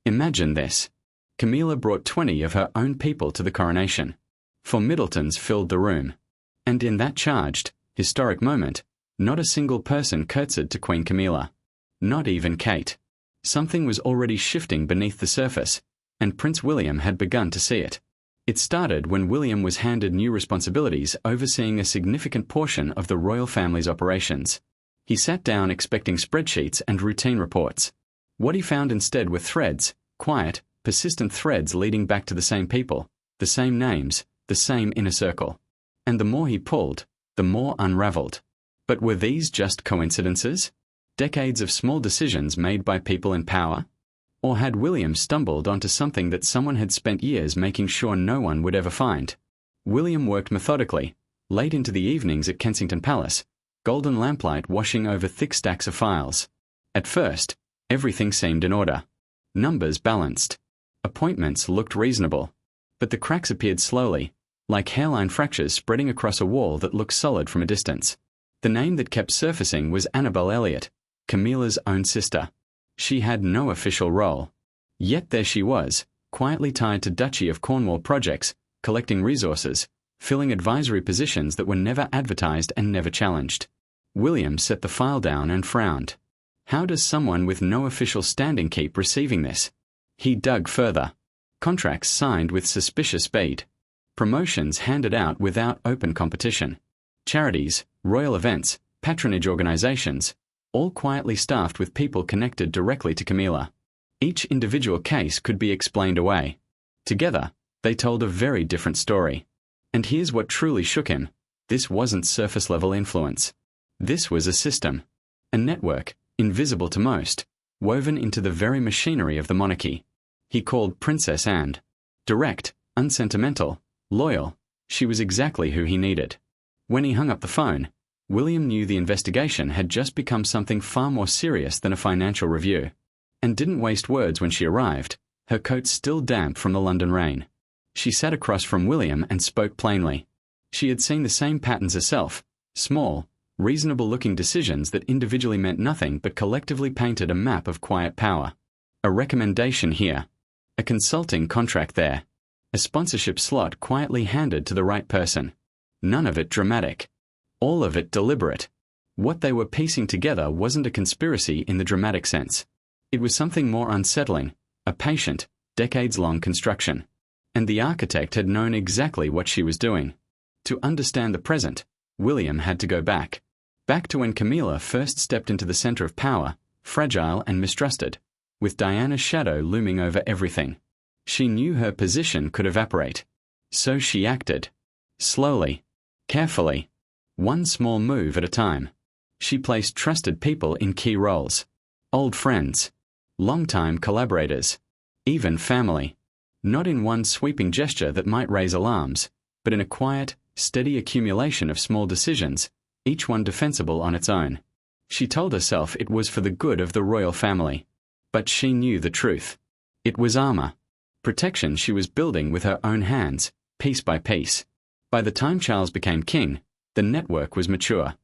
Imagine this. Camilla brought 20 of her own people to the coronation. 4 Middletons filled the room. And in that charged, historic moment, not a single person curtsied to Queen Camilla. Not even Kate. Something was already shifting beneath the surface, and Prince William had begun to see it. It started when William was handed new responsibilities overseeing a significant portion of the royal family's operations. He sat down expecting spreadsheets and routine reports. What he found instead were threads, quiet, persistent threads leading back to the same people, the same names, the same inner circle. And the more he pulled, the more unraveled. But were these just coincidences? Decades of small decisions made by people in power? Or had William stumbled onto something that someone had spent years making sure no one would ever find? William worked methodically, late into the evenings at Kensington Palace, golden lamplight washing over thick stacks of files. At first, everything seemed in order. Numbers balanced. Appointments looked reasonable. But the cracks appeared slowly, like hairline fractures spreading across a wall that looked solid from a distance. The name that kept surfacing was Annabel Elliot, Camilla's own sister. She had no official role. Yet there she was, quietly tied to Duchy of Cornwall projects, collecting resources, filling advisory positions that were never advertised and never challenged. William set the file down and frowned. How does someone with no official standing keep receiving this? He dug further. Contracts signed with suspicious speed. Promotions handed out without open competition. Charities, royal events, patronage organizations, all quietly staffed with people connected directly to Camilla. Each individual case could be explained away. Together, they told a very different story. And here's what truly shook him. This wasn't surface-level influence. This was a system. A network, invisible to most, woven into the very machinery of the monarchy. He called Princess Anne. Direct, unsentimental, loyal, she was exactly who he needed. When he hung up the phone, William knew the investigation had just become something far more serious than a financial review. And didn't waste words when she arrived, her coat still damp from the London rain. She sat across from William and spoke plainly. She had seen the same patterns herself, small, reasonable-looking decisions that individually meant nothing but collectively painted a map of quiet power. A recommendation here. A consulting contract there. A sponsorship slot quietly handed to the right person. None of it dramatic. All of it deliberate. What they were piecing together wasn't a conspiracy in the dramatic sense. It was something more unsettling, a patient, decades-long construction. And the architect had known exactly what she was doing. To understand the present, William had to go back. Back to when Camilla first stepped into the center of power, fragile and mistrusted, with Diana's shadow looming over everything. She knew her position could evaporate. So she acted. Slowly. Carefully. One small move at a time. She placed trusted people in key roles. Old friends. Longtime collaborators. Even family. Not in one sweeping gesture that might raise alarms, but in a quiet, steady accumulation of small decisions, each one defensible on its own. She told herself it was for the good of the royal family. But she knew the truth. It was armor. Protection she was building with her own hands, piece by piece. By the time Charles became king, the network was mature.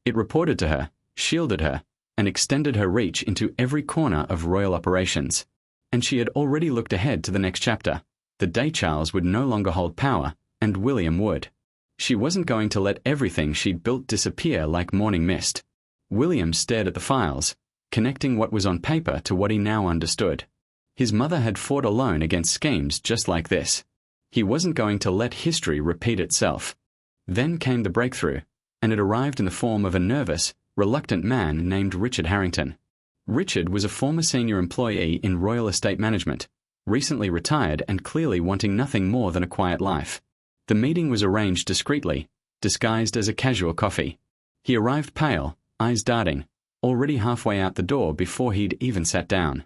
It reported to her, shielded her, and extended her reach into every corner of royal operations. And she had already looked ahead to the next chapter, the day Charles would no longer hold power, and William would. She wasn't going to let everything she'd built disappear like morning mist. William stared at the files, connecting what was on paper to what he now understood. His mother had fought alone against schemes just like this. He wasn't going to let history repeat itself. Then came the breakthrough, and it arrived in the form of a nervous, reluctant man named Richard Harrington. Richard was a former senior employee in royal estate management, recently retired and clearly wanting nothing more than a quiet life. The meeting was arranged discreetly, disguised as a casual coffee. He arrived pale, eyes darting, already halfway out the door before he'd even sat down.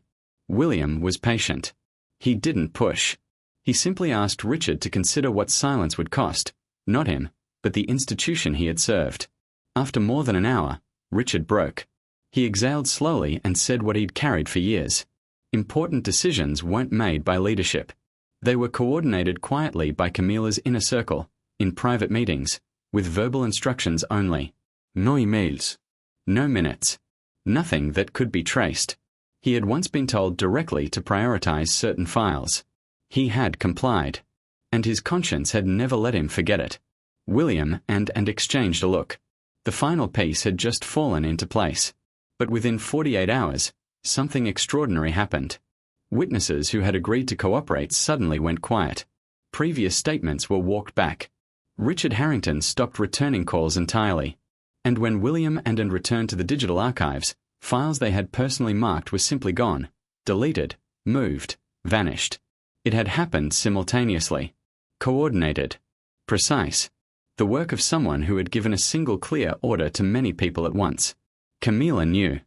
William was patient. He didn't push. He simply asked Richard to consider what silence would cost, not him, but the institution he had served. After more than an hour, Richard broke. He exhaled slowly and said what he'd carried for years. Important decisions weren't made by leadership. They were coordinated quietly by Camilla's inner circle, in private meetings, with verbal instructions only. No emails. No minutes. Nothing that could be traced. He had once been told directly to prioritize certain files. He had complied, and his conscience had never let him forget it. William and exchanged a look. The final piece had just fallen into place. But within 48 hours, something extraordinary happened. Witnesses who had agreed to cooperate suddenly went quiet. Previous statements were walked back. Richard Harrington stopped returning calls entirely. And when William and returned to the digital archives, files they had personally marked were simply gone, deleted, moved, vanished. It had happened simultaneously. Coordinated. Precise. The work of someone who had given a single clear order to many people at once. Camilla knew.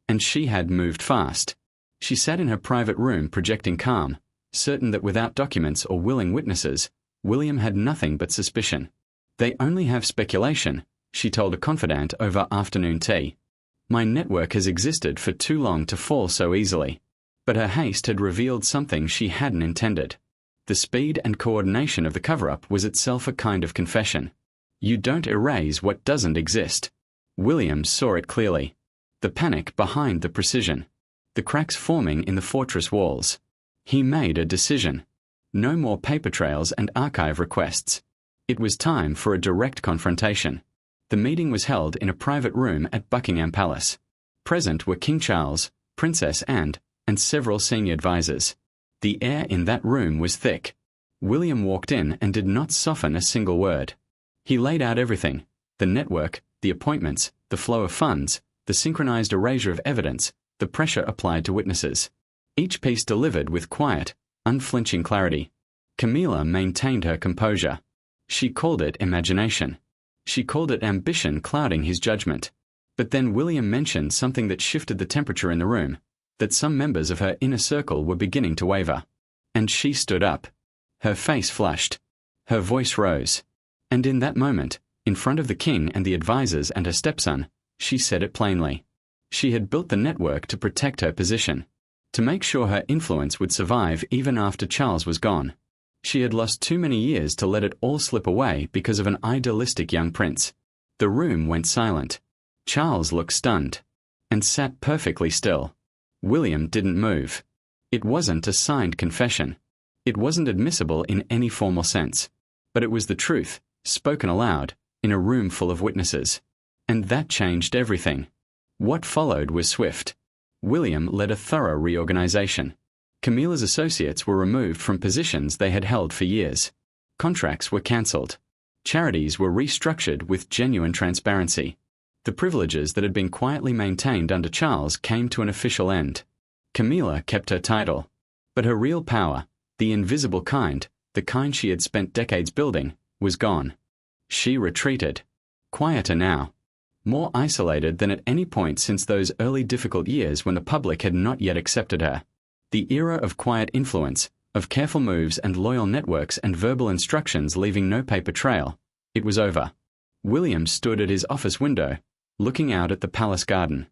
And she had moved fast. She sat in her private room projecting calm, certain that without documents or willing witnesses, William had nothing but suspicion. They only have speculation, she told a confidant over afternoon tea. My network has existed for too long to fall so easily. But her haste had revealed something she hadn't intended. The speed and coordination of the cover-up was itself a kind of confession. You don't erase what doesn't exist. William saw it clearly. The panic behind the precision. The cracks forming in the fortress walls. He made a decision. No more paper trails and archive requests. It was time for a direct confrontation. The meeting was held in a private room at Buckingham Palace. Present were King Charles, Princess Anne, and several senior advisers. The air in that room was thick. William walked in and did not soften a single word. He laid out everything: the network, the appointments, the flow of funds, the synchronized erasure of evidence, the pressure applied to witnesses. Each piece delivered with quiet, unflinching clarity. Camilla maintained her composure. She called it imagination. She called it ambition clouding his judgment. But then William mentioned something that shifted the temperature in the room, that some members of her inner circle were beginning to waver. And she stood up. Her face flushed. Her voice rose. And in that moment, in front of the king and the advisers and her stepson, she said it plainly. She had built the network to protect her position, to make sure her influence would survive even after Charles was gone. She had lost too many years to let it all slip away because of an idealistic young prince. The room went silent. Charles looked stunned, and sat perfectly still. William didn't move. It wasn't a signed confession. It wasn't admissible in any formal sense. But it was the truth, spoken aloud, in a room full of witnesses. And that changed everything. What followed was swift. William led a thorough reorganization. Camilla's associates were removed from positions they had held for years. Contracts were cancelled. Charities were restructured with genuine transparency. The privileges that had been quietly maintained under Charles came to an official end. Camilla kept her title. But her real power, the invisible kind, the kind she had spent decades building, was gone. She retreated. Quieter now. More isolated than at any point since those early difficult years when the public had not yet accepted her. The era of quiet influence, of careful moves and loyal networks and verbal instructions leaving no paper trail, it was over. William stood at his office window, looking out at the palace garden.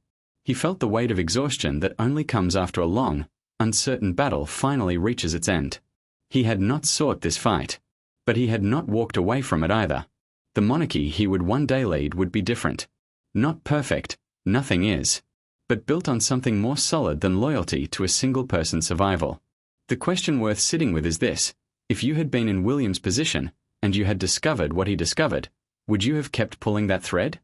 He felt the weight of exhaustion that only comes after a long, uncertain battle finally reaches its end. He had not sought this fight, but he had not walked away from it either. The monarchy he would one day lead would be different. Not perfect, nothing is, but built on something more solid than loyalty to a single person's survival. The question worth sitting with is this: if you had been in William's position, and you had discovered what he discovered, would you have kept pulling that thread?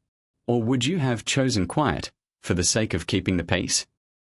Or would you have chosen quiet, for the sake of keeping the peace?